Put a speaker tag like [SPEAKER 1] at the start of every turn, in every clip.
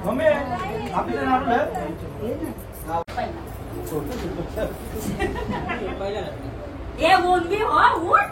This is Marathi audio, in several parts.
[SPEAKER 1] मम्मी आपल्याला नारळ
[SPEAKER 2] ये बोल भी हो उठ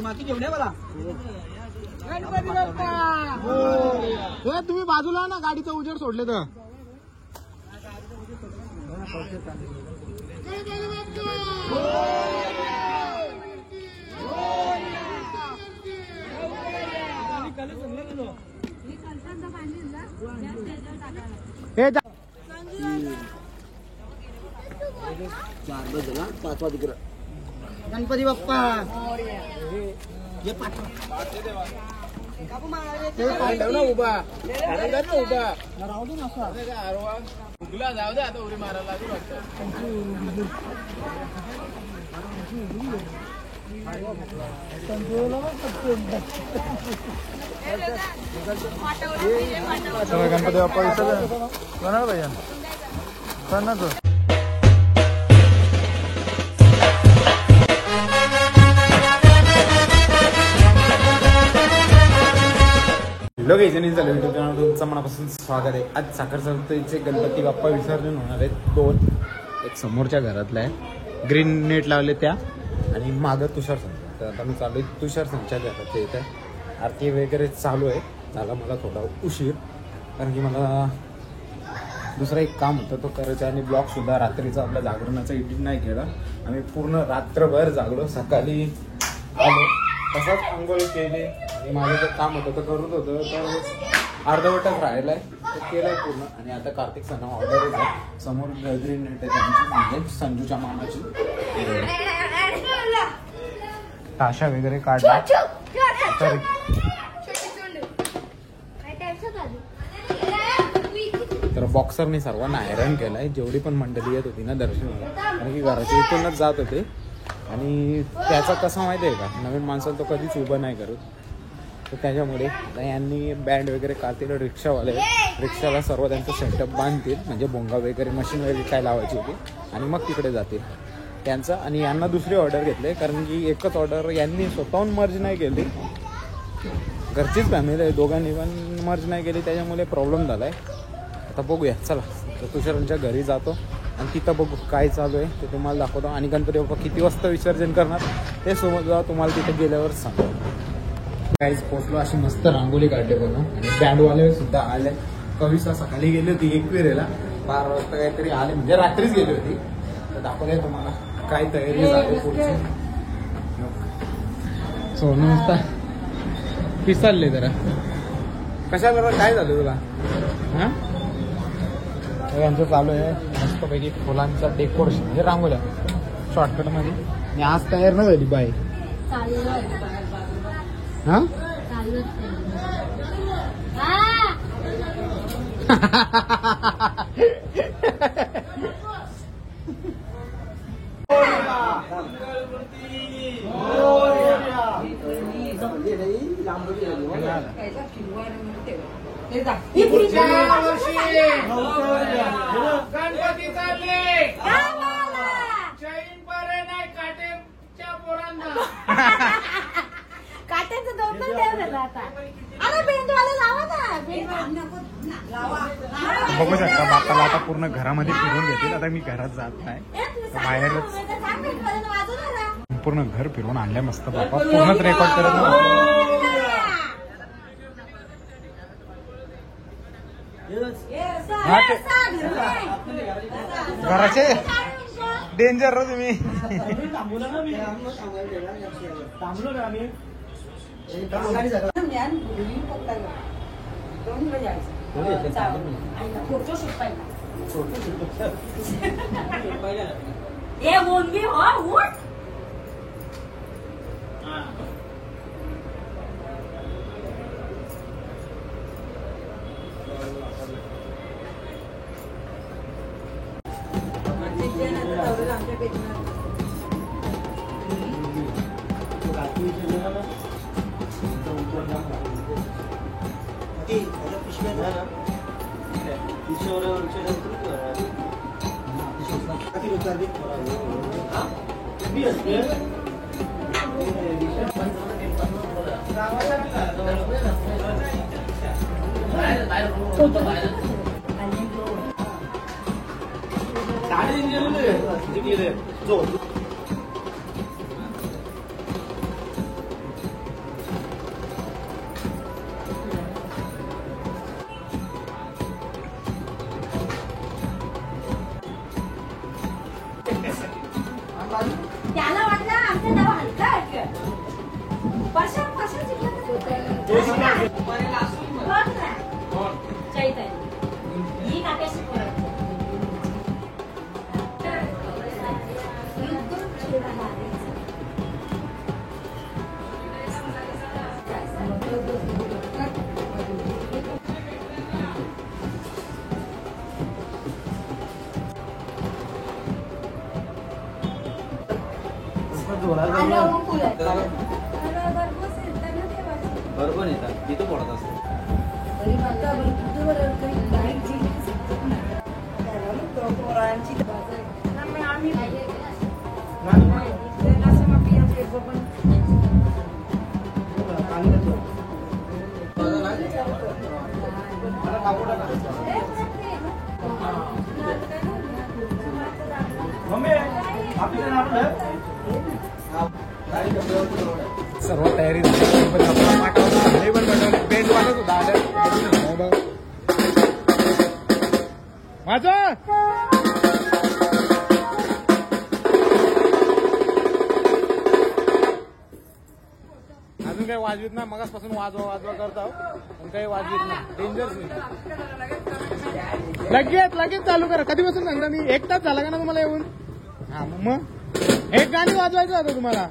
[SPEAKER 1] माती घेऊन या मला.
[SPEAKER 3] गणपती बाप्पा हे तुम्ही बाजूला ना गाडीचं उजेड सोडले तर हे
[SPEAKER 1] 4 बजला 5 वाजता
[SPEAKER 3] गणपती बाप्पा
[SPEAKER 1] ये पाठ ना उभा उभा
[SPEAKER 3] राहू दे ना
[SPEAKER 1] उगला जाऊ दे आता उडी मारायला लागली वाटतं.
[SPEAKER 3] गणपती बाप्पा विसर्जन करणार भैया करणार तो.
[SPEAKER 4] लोक एजनी झालं युट्यूब चॅनल तुमचं मनापासून स्वागत आहे. आज साखर संस्थेचे गणपती बाप्पा विसर्जन होणार आहेत 2. एक समोरच्या घरातला आहे ग्रीन नेट लावले त्या आणि मागं तुषार संघ. तर आता मी चालू आहे तुषार संघच्या घरात येत आहे. आरती वगैरे चालू आहे. झाला मला थोडा उशीर कारण की मला दुसरं एक काम होतं तो करायचं आणि ब्लॉगसुद्धा रात्रीचा आपल्या जागरणाचा एडिट नाही केला. आम्ही पूर्ण रात्रभर जागलो. सकाळी आलो तसाच आंघोळ केली आणि माझं जे काम होतं तर करत होतं तर अर्धवटच राहिलं आहे ते केलं आहे पूर्ण. आणि आता कार्तिक सणा ऑर्डरच आहे. समोर ग्रीन नेट आहे त्यांची म्हणजे संजूच्या मामाची ताशा वगैरे काढला. तर बॉक्सरने सर्वांना हैराण केलाय जेवढी पण मंडळी येत होती ना दर्शनाला कारण की घराच्या इथूनच जात होते. आणि त्याचा कसं माहिती आहे का नवीन माणसाला तो कधीच उभं नाही करत. तर त्याच्यामुळे आता यांनी बँड वगैरे काढतील. रिक्षाला सर्व त्यांचं सेटअप बांधतील म्हणजे भोंगा वगैरे मशीन वगैरे काय लावायची होती आणि मग तिकडे जातील त्यांचं. आणि यांना दुसरी ऑर्डर घेतली कारण की एकच ऑर्डर यांनी स्वतःहून मर्ज नाही केली. घरचीच फॅमिली आहे दोघांनी पण मर्ज नाही केली त्याच्यामुळे प्रॉब्लेम झाला आहे. आता बघूया चला तर तुषारांच्या घरी जातो आणि तिथं बघू काय चालू आहे ते तुम्हाला दाखवतो. आणि गणपती बाप्पा किती वाजता विसर्जन करणार ते समजा तुम्हाला तिथे गेल्यावर सांगतो. काहीच पोचलो अशी मस्त रांगोली काढले बघा. आणि बँडवाले सुद्धा आले. कविता सकाळी गेली होती 1 फेरीला 12 वाजता काहीतरी आले म्हणजे रात्रीच गेली होती. तर दाखवलंय तुम्हाला काय तयारी झाली पुढची. सोनं नुसता पिसालले जरा कशाला काय झालं तुला हां. आमचं चालू आहे मस्तपैकी फुलांचा डेकोरेशन हे रांगोल्या शॉर्टकटमध्ये. आणि आज तयार न झाली बाई हां
[SPEAKER 1] गणपती चालले चैन परे नाही काटेच्या पोरांना
[SPEAKER 2] काट्याचं दोन ठेवलं आता. अरे बेंडवाला लावा ना
[SPEAKER 4] बघू शकता बाप्पाला आता पूर्ण घरामध्ये फिरून घेतील. आता मी घरात जात नाही बाहेरच पूर्ण घर फिरून आणल्या मस्त बाप्पा पूर्णच रेकॉर्ड करत नव्हतं. घराचे डेंजर रो तुम्ही.
[SPEAKER 2] ए ओनली हो उठ त्याला वाटलं आमचं नाव हलका आहे चैतन्य ही काट्याशी
[SPEAKER 5] बरोबर येतात तिथं पडत असतो
[SPEAKER 4] सर्व तयारी झाली पण आपला पाठवलं पण बनवलं पेंट वाटत होता माझं अजून काही वाजवीत ना मगासपासून वाजवा करता पण काही वाजवीत ना डेंजर लगेच चालू करा कधीपासून सांगता मी 1 तास झाला का ना तुम्हाला येऊन हा मग एक गाणी वाजवायचं होतं तुम्हाला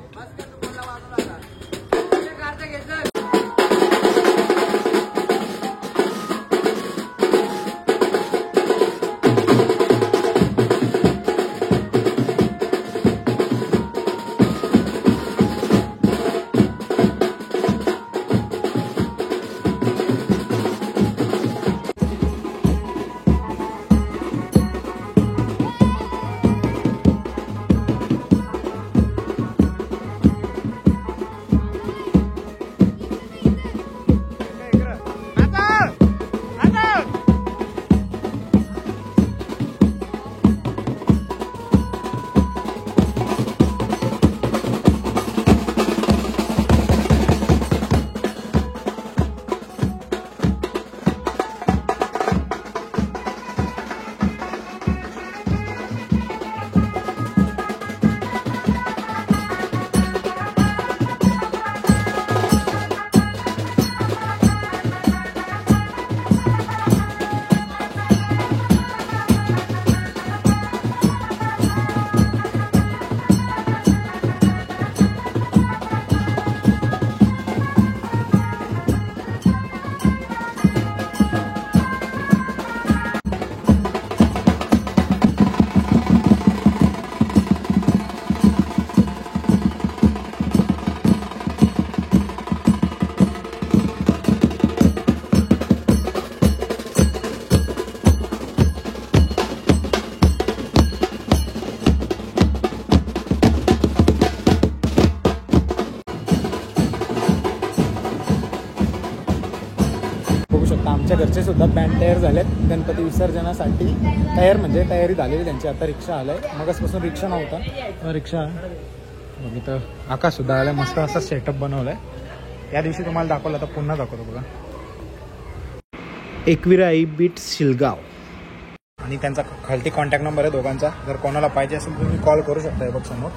[SPEAKER 4] आमच्या घरचे सुद्धा बँड तयार झालेत गणपती विसर्जनासाठी म्हणजे तयारी झालेली त्यांची आता रिक्षा आलाय मगासपासून रिक्षा नव्हता रिक्षा मग इथं आकाश सुद्धा आलाय मस्त असा सेटअप बनवलाय या दिवशी तुम्हाला दाखवलं आता पुन्हा दाखवतो बघा एकविराई बीट शिलगाव आणि त्यांचा खालती कॉन्टॅक्ट नंबर आहे दोघांचा जर कोणाला पाहिजे असेल तर तुम्ही कॉल करू शकता बघ समोर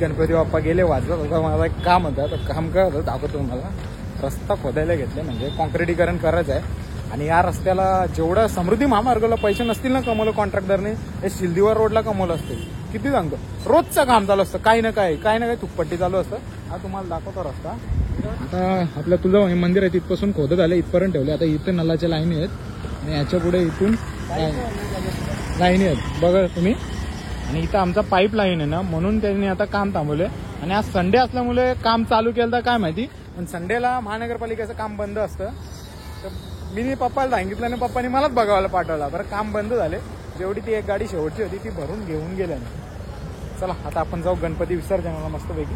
[SPEAKER 4] गणपती बाप्पा गेले वाजवत होता मला एक काम होतं तर काम काय होतं दाखवतो तुम्हाला रस्ता खोदायला घेतले म्हणजे कॉन्क्रिटीकरण करायचं आहे आणि या रस्त्याला जेवढं समृद्धी महामार्गाला पैसे नसतील ना कमवलं कॉन्ट्रॅक्टरने, हे शिलदीवर रोडला कमवलं असतील. किती सांगतो, रोजचं काम चालू असतं, काही ना काही तुकपट्टी चालू असतं. हा तुम्हाला दाखवतो रस्ता. आता आपल्या तुळजाभवानी मंदिर आहे तिथपासून खोदत आले, इथपर्यंत ठेवले. आता इथे नलाच्या लाईनी आहेत आणि याच्या पुढे इथून लाईनी आहेत बघा तुम्ही. आणि इथं आमचा पाईप लाईन आहे ना, म्हणून त्यांनी आता काम थांबवले. आणि आज संडे असल्यामुळे काम चालू केलं तर काय माहिती, पण संडेला महानगरपालिकेचं काम बंद असतं. तर मी पप्पाला सांगितलं आणि पप्पानी मलाच बघायला पाठवला. बरं काम बंद झाले, जेवढी ती एक गाडी शेवटची होती ती भरून घेऊन गेल्या. चला आता आपण जाऊ गणपती विसर्जनाला मस्तपैकी.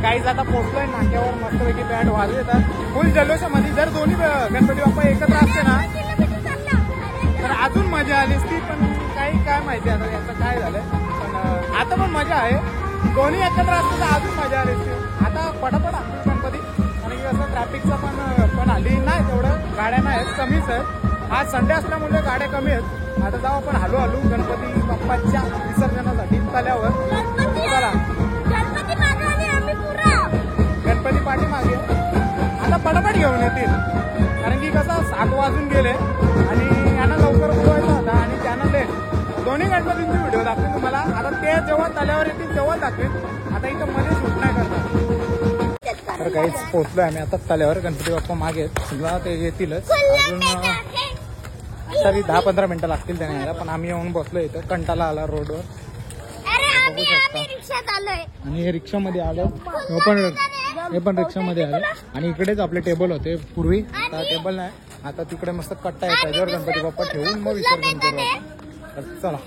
[SPEAKER 4] गाईज आता पोहोचलोय नाक्यावर, मस्तपैकी बँड वाजू येतात फुल जल्लोषामध्ये. जर दोन्ही गणपती बाप्पा एकत्र असते ना तर अजून मजा आली असती, पण काही काय माहिती आता याचं काय झालंय. पण आता पण मजा आहे, दोन्ही एकत्र असते तर अजून मजा आली असती. आता पटापट असतो गणपती, कारण की असं ट्रॅफिकचं पण हल्ली नाही, तेवढं गाड्या नाहीत, कमीच आहेत. आज संडे असल्यामुळे गाड्या कमी आहेत. आता जाऊ आपण हळूहळू गणपती बाप्पाच्या विसर्जनासाठी तल्यावर. चला गणपती पाठीमागे आता पटापट घेऊन येतील, कारण की कसं 7 वाजून गेले आणि यांना लवकर बोलवायचं होता आणि त्यांना लेट. दोन्ही गणपतींचे व्हिडिओ दाखवेन तुम्हाला. आता ते जेव्हा तल्यावर येतील तेव्हा दाखवेन, आता इथं मध्ये शूट नाही करणार. तर काहीच पोहोचलोय आम्ही आता तल्यावर. गणपती बाप्पा मागे समजा ते येतीलच,
[SPEAKER 3] तरी 10-15 मिनिटं लागतील त्याने यायला, पण आम्ही येऊन बसलो इथं, कंटाळा आला रोडवर. बघू शकता.
[SPEAKER 2] रिक्षात आलोय.
[SPEAKER 3] आणि हे रिक्षामध्ये आलो, हे पण रिक्षामध्ये आले. आणि इकडेच आपले टेबल होते पूर्वी, आता टेबल नाही, आता तिकडे मस्त कट्टा आहे त्याच्यावर गणपती बाप्पा ठेवून मग विसर्जन करू आपण. तर चला.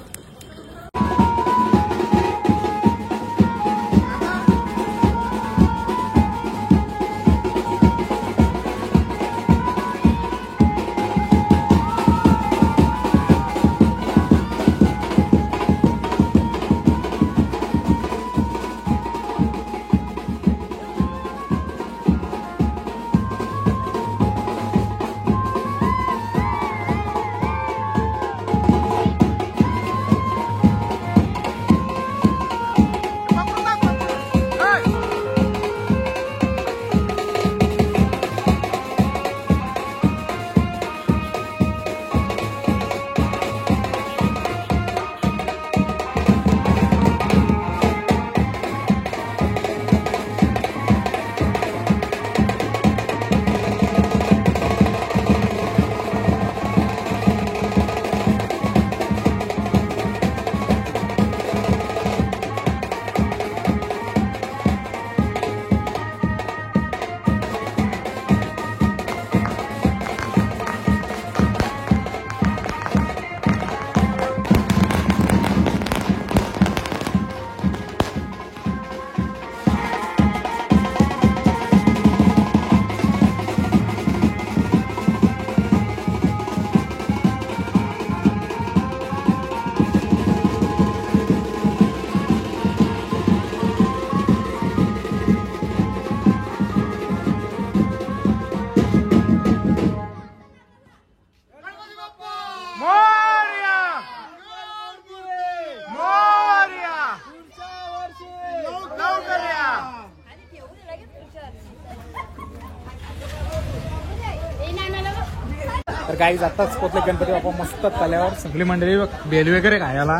[SPEAKER 3] तर काही आताच पोचले गणपती बाप्पा मस्त तल्यावर, सगळी मंडळी भेल वगैरे खायला.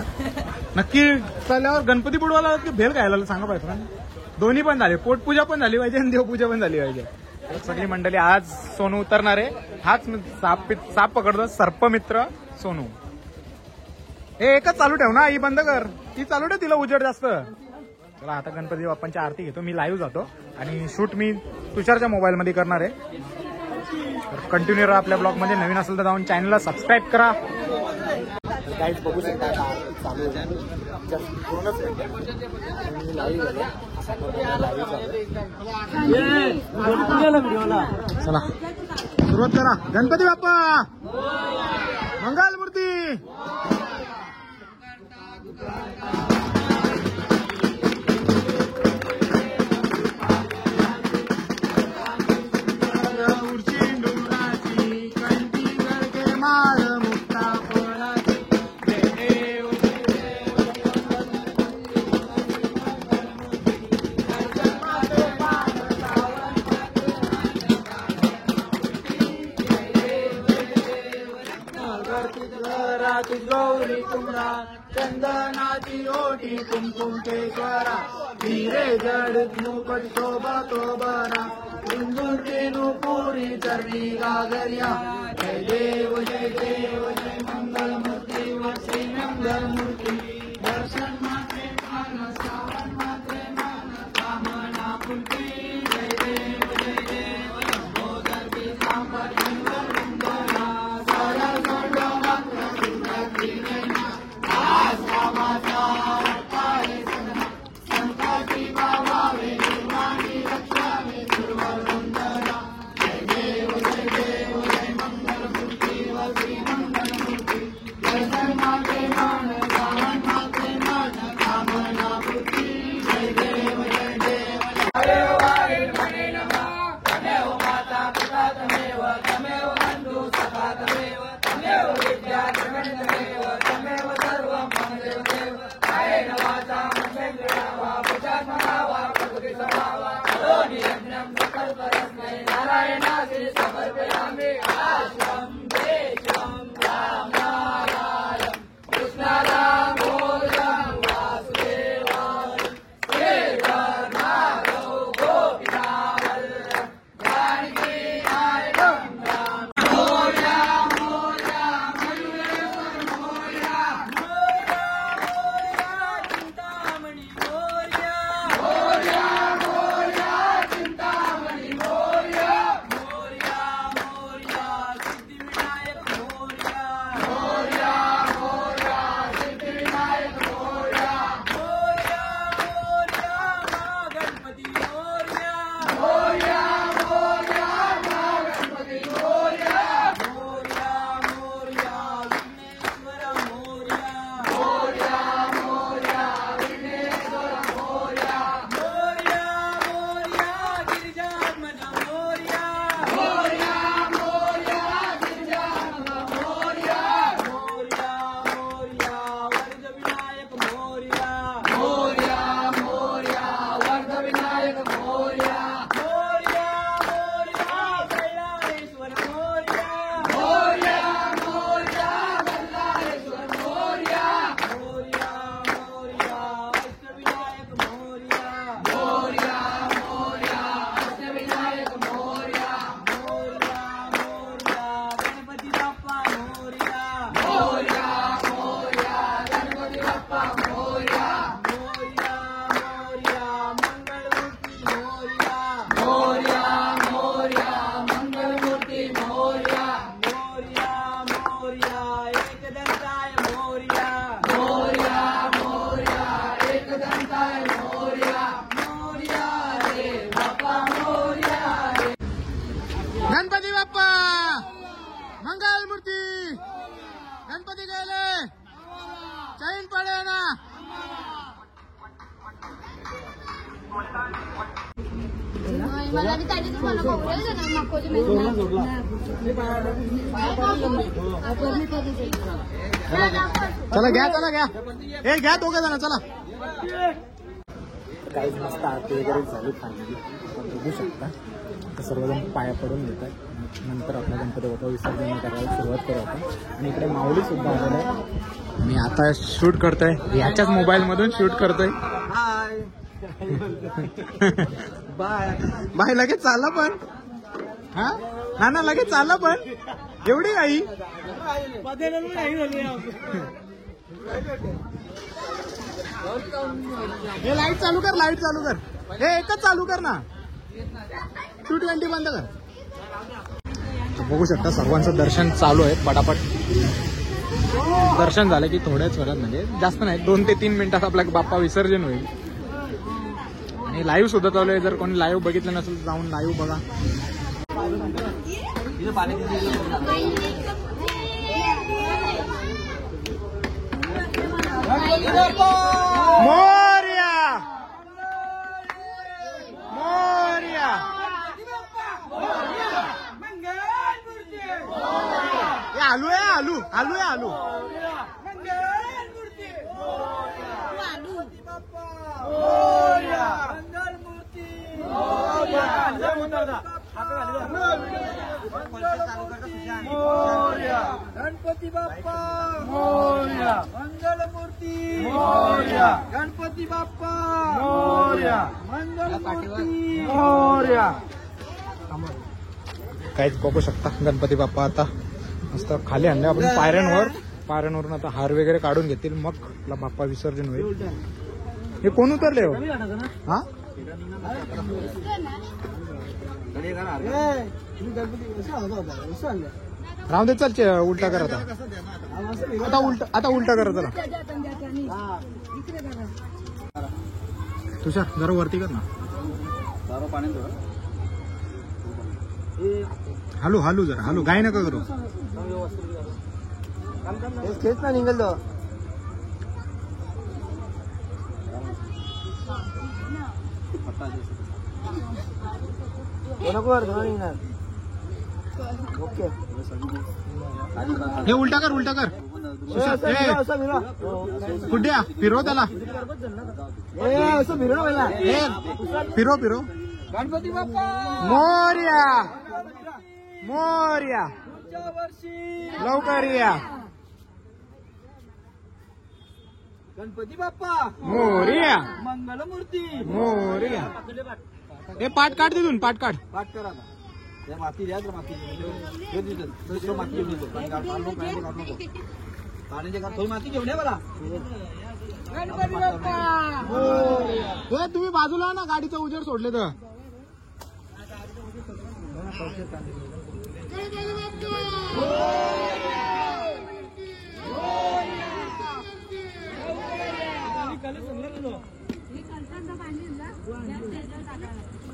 [SPEAKER 3] नक्की तल्यावर गणपती बुडवायला की भेल खायला सांगा पाहिजे ना. दोन्ही पण झाले, पोटपूजा पण झाली पाहिजे आणि देवपूजा पण झाली पाहिजे. सगळी मंडळी आज सोनू उतरणार आहे. हाच साप पकडतो, सर्पमित्र सोनू. हे एकच चालू ठेव ना, ही बंद कर, ती चालू ठेव, तिला उजेड जास्त. चला आता गणपती बाप्पांची आरती घेतो. मी लाईव्ह जातो आणि शूट मी तुषारच्या मोबाईल मध्ये करणार आहे. कंटिन्यू राहा आपल्या ब्लॉग मध्ये. नवीन असेल तर जाऊन चॅनलला सबस्क्राईब करा. काहीच बघू शकता चालू चला सुरुवात करा. गणपती बाप्पा मंगल मूर्ती. गौरी तुमरा चंदनाची ओटी कुमकुम केशवरा हिरे जड मुकट शोभा तो बरा इंदुरती नुपुरी चरणी गागरिया. जय देव जय देव जय मंगल मूर्ती व श्री मंगल मूर्ती. दर्शन मात्रे मान श्रावण मात्रे मान कामना फुलती. जय देव जय देव लंबोदर की सांबर सुंदर सुंदरा सारा सोडो मात्र सुंदर नैना. आज कामाचा पाय सगळा संताची बाबावे निर्माणी रक्षावे दुर्वर सुंदरा. जय देव जय मंगल मूर्ती व श्री मंगल मूर्ती. दर्शन मात्रे मान श्रावण मात्रे मान कामना फुलती. जय देव जय देव तमेव वारेण मणे नमः. तमेव माता पिता तमेव तमेव बंधु सखा तमेव तमेव विद्या जगन् तमेव तमेव सर्वं मम देव देव. कायेन वाचा मनसेन्द्रिया वा बुद्ध्यात्मना वा प्रकृति स्वभावा करोमि यज्ञं सकलपरस्मै नारायणासि समर्पयामि. आश्रम देशं रामनारायणं कृष्णदामोदरं वासुदेवाय श्रीधर्माधौ गोपीनाथं जानकी नायकं राम. मोरया मोरया
[SPEAKER 4] आमच्याकडे ना.
[SPEAKER 2] मला बी ताजी तुम्हाला बोलायचं ना माकोजी
[SPEAKER 4] चला घ्या चला घ्या. हे घ्या दोघे जण चला. काही मस्त आरती वगैरे झाली फायनली आपण बघू शकता. तर सर्वजण पाया पडून घेतात. नंतर आपला गणपती बाप्पा विसर्जन करायला सुरुवात करू आपण. आणि इकडे माऊली सुद्धा आलेला आहे. मी आता शूट करतोय याच्याच मोबाईल मधून शूट करतोय. बाय लगेच चालला पण. हा ना लगेच चालला पण. एवढी काही हे लाईट चालू कर. लाईट चालू कर. हे एकच चालू कर ना. 220 बंद कर. बघू शकता सर्वांचं दर्शन चालू आहे. पटापट दर्शन झालं की थोड्याच वेळात म्हणजे जास्त नाही 2 ते 3 मिनिटात आपला बाप्पा विसर्जन होईल. आणि लाईव्ह सुद्धा चालू आहे. जर कोणी लाईव्ह बघितलं नसेल तर जाऊन लाईव्ह बघा. मोरया मोरया. आलू आहे आलू. आलू आहे आलू.
[SPEAKER 3] गणपती बाप्पा मोरया. मंगलमूर्ती मोरया. गणपती बाप्पा मोरया. मंगलमूर्ती मोरया.
[SPEAKER 4] काहीच बघू शकता गणपती बाप्पा आता मस्त खाली आणले आपण पायऱ्यांवरून आता हार वगैरे काढून घेतील. मग आपला बाप्पा विसर्जन होईल. हे कोण उतरले हो. हा राहू दे. चल उलटा कर आता. आता उलटा कर चला. तुषार जरा वरती कर ना. हालू हालू जरा हालू. गाय नका करू.
[SPEAKER 3] तेच ना निघाल तो. ओके
[SPEAKER 4] हे उलटा कर. कुठे फिरव त्याला. फिरो.
[SPEAKER 3] गणपती बाप्पा
[SPEAKER 4] मोरया मोरया. लवकर या.
[SPEAKER 3] गणपती बाप्पा
[SPEAKER 4] मोरया
[SPEAKER 3] मंगलमूर्ती
[SPEAKER 4] मोरया. हे पाठ काढ तिथून. पाठ काढ.
[SPEAKER 3] पाठ करा ना. या माती द्या. माती दुसरं माती घेऊन येतो. पाण्याच्या घरात थोडी माती घेऊन ये बरा. गणपती बाप्पा
[SPEAKER 4] हे तुम्ही बाजूला ना. गाडीचा उजेड सोडले तर.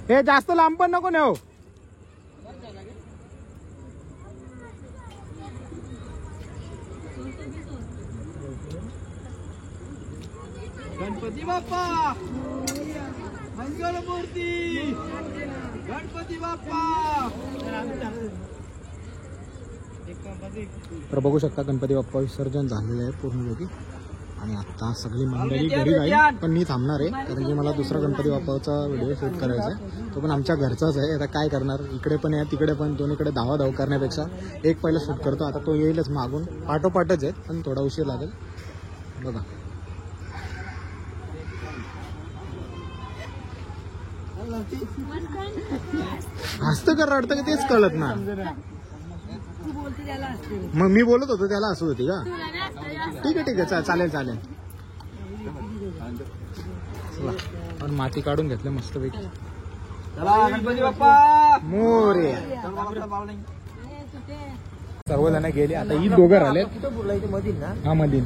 [SPEAKER 4] हे जास्त लांब पण नको नेऊ.
[SPEAKER 3] गणपती बाप्पा मंगलमूर्ती. गणपती बाप्पा.
[SPEAKER 4] तर बघू शकता गणपती बाप्पा विसर्जन झालेलं आहे पूर्णपैकी. आणि आता सगळी मंडळी घरी जाईल. पण मी थांबणार आहे कारण की मला दुसरा गणपती बाप्पाचा व्हिडिओ शूट करायचा आहे. तो पण आमच्या घरचाच आहे. आता काय करणार. इकडे पण आहे तिकडे पण. दोन्हीकडे धावाधाव करण्यापेक्षा एक पहिला शूट करतो. आता तो येईलच मागून. पाठोपाठच आहेत पण थोडा उशीर लागेल. बघा हसतं का रडतं का तेच कळत ना. मग मी बोलत होतो त्याला असं होती का. ठीक आहे चालेल. चला पण माती काढून घेतलं मस्तपैकी.
[SPEAKER 3] गणपती बाप्पा
[SPEAKER 4] मोरया. सर्वजण गेले. आता ही दोघं राहिलेत. हा मधीन.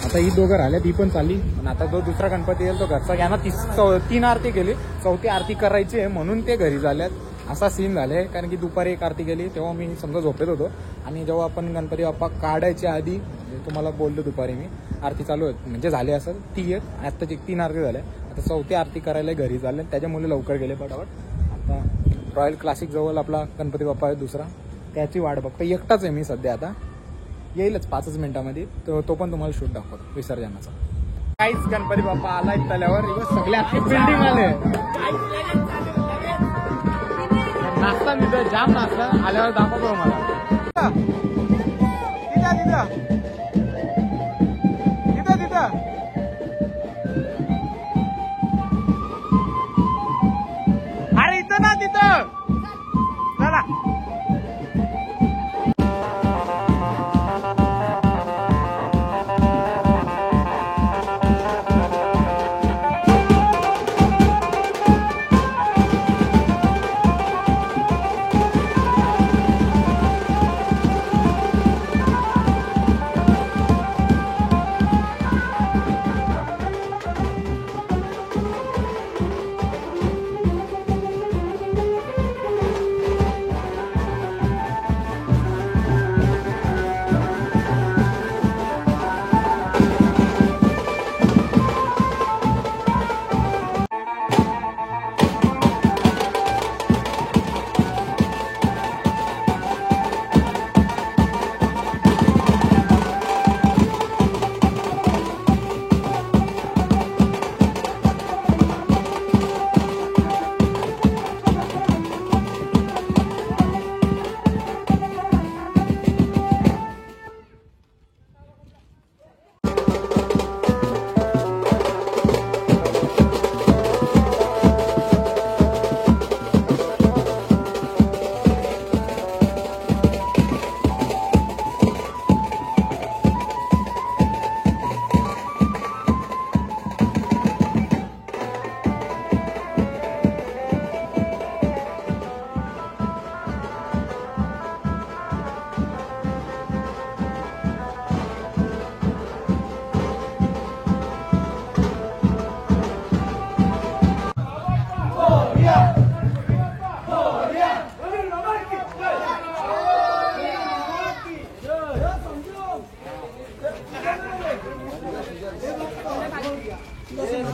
[SPEAKER 4] आता ही दोघं राहिल्यात. ही पण चालली. पण आता जो दुसरा गणपती येईल तो घरचा. यांना 3 आरती केली. 4थी आरती करायची आहे म्हणून ते घरी झाल्यात. असा सीन झालाय. कारण की दुपारी 1 आरती केली तेव्हा मी समजा झोपेत होतो. आणि जेव्हा आपण गणपती बाप्पा काढायच्या आधी तुम्हाला बोललो दुपारी मी आरती चालू आहे म्हणजे झाली असेल ती एक आत्ता 3 आरती झाल्या. आता 4थी आरती करायला घरी चालले त्याच्यामुळे लवकर गेले पटापट. आता रॉयल क्लासिक जवळ आपला गणपती बाप्पा आहे दुसरा त्याची वाट बघतो. एकटाच आहे मी सध्या आता येईलच 5 मिनिटांमध्ये तो पण तुम्हाला शूट दाखवतो विसर्जनाचा. काहीच गणपती बाप्पा आलाय तल्यावर सगळे अख्खी बिल्डिंग आले नाचता तिथं जाम नाचता आल्यावर दाखवतो मला. अरे इथं ना तिथं चला.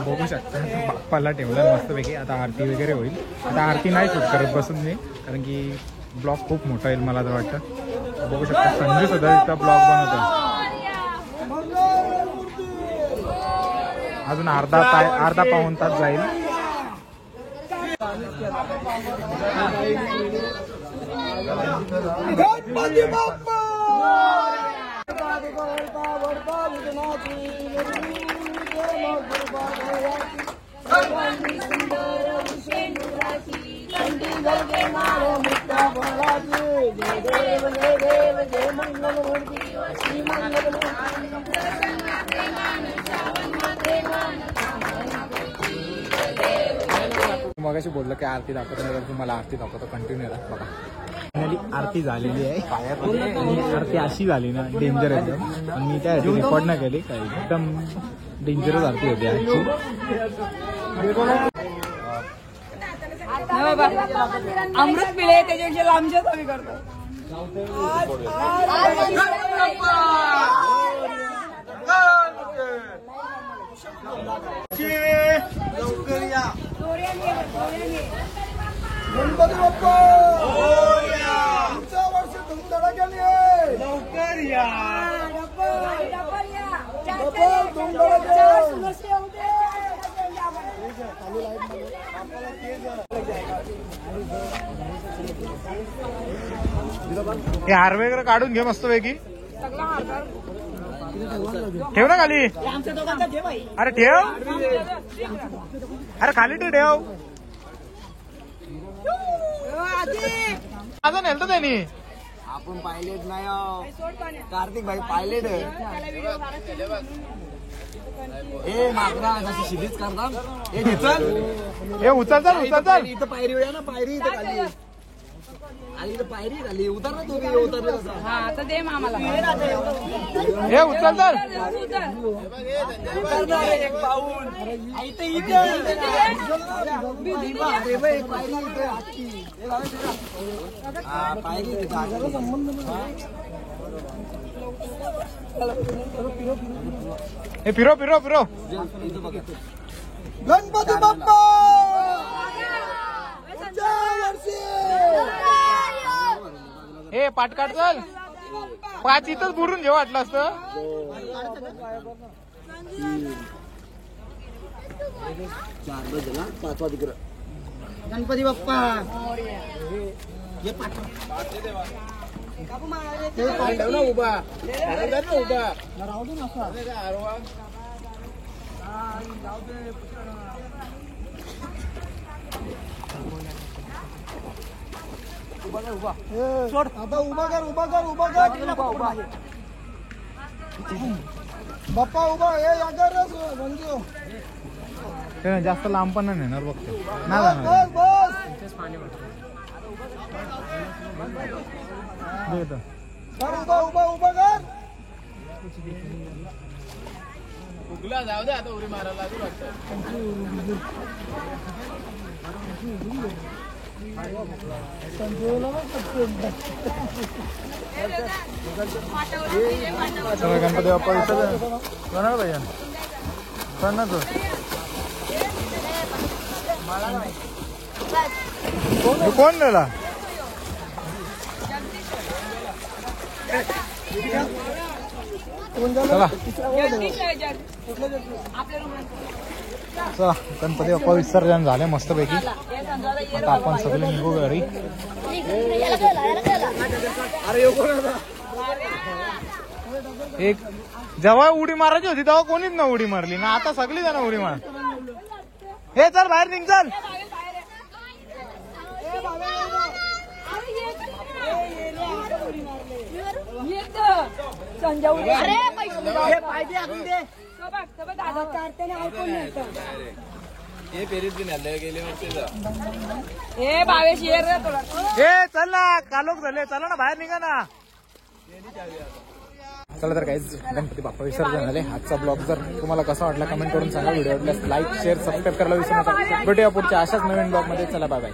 [SPEAKER 4] बघू शकता बाप्पाला ठेवलं मस्तपैकी. आता आरती वगैरे होईल. आता आरती नाही शूट करत बसून मी कारण की ब्लॉग खूप मोठा येईल मला तर वाटतं. बघू शकता संजू सुद्धा इथं ब्लॉग बनवतो. अजून अर्धा पाऊण तास जाईल. मगाशी बोललं की आरती दाखवतो नाही तर तुम्हाला आरती दाखवतो कंटिन्यू येतात बघा. फायनली आरती झालेली आहे आणि आरती अशी झाली ना डेंजर एकदम. आणि मी त्या रेकॉर्ड नाही केली काय एकदम डेंजरस आरती होती आजची.
[SPEAKER 2] अमृत पिळे त्याच्यापेक्षा लांबच्याच आम्ही करतो.
[SPEAKER 3] गणपती बाप्पा पुढच्या वर्षी धुमधडाक्याने लवकर या.
[SPEAKER 4] हे हार वगैरे काढून घे मस्त पैकी. ठेव ना खाली. अरे ठेव. अरे खाली ठेव. माझं नेलतं त्यांनी.
[SPEAKER 3] आपण पायलेट नाही कार्तिक भाई पायलेट ए मागरा जशी शिडीच करतात.
[SPEAKER 4] हे उचल चल
[SPEAKER 3] इथं पायरी वेळा ना पायरी इथं खाली आणि इथं पायरी खाली उतर ना तुम्ही उतरले तसं.
[SPEAKER 2] आता दे मामाला.
[SPEAKER 4] हे उचल चल.
[SPEAKER 3] एक पाऊल इथे इथे पायरी
[SPEAKER 4] हे फिरो फिरो फिरो.
[SPEAKER 3] गणपती बाप्पा
[SPEAKER 4] हे पाटकाट चल. 5 इथंच बुरून घे वाटलं असतं.
[SPEAKER 3] गणपती बाप्पा
[SPEAKER 1] ना उभा उभा
[SPEAKER 3] आता उभा कर बाप्पा उभा हे
[SPEAKER 4] जास्त लांब पण नाही नेणार बघतो ना
[SPEAKER 3] बस बस उभा कर
[SPEAKER 1] उगला जाऊ दे आता उडी मारायला लागू वाटतं.
[SPEAKER 4] गणपती बाप्पा विसर्जन करणार पाहिजे करणार तू. कोण नेला चला चला. गणपती बाप्पा विसर्जन झाले मस्तपैकी. आता आपण सगळे निघू घरी. एक जेव्हा उडी मारायची होती तेव्हा कोणीच ना उडी मारली ना. आता सगळी जण उडी मार. हे चल बाहेर निघ चल.
[SPEAKER 1] हे फेरीत बी नाही गेले मग
[SPEAKER 4] हे चल ना कालोख झाले. चला ना बाहेर निघा ना. चला तर काहीच गणपती बाप्पा विसर्जन झाले. आजचा ब्लॉग जर तुम्हाला कसा वाटला कमेंट करून सांगा. व्हिडिओ आवडल्यास लाईक शेअर सबस्क्राईब करायला विसरू नका. भेटूया पुढच्या अशाच नवीन ब्लॉग मध्ये. चला बाय बाय.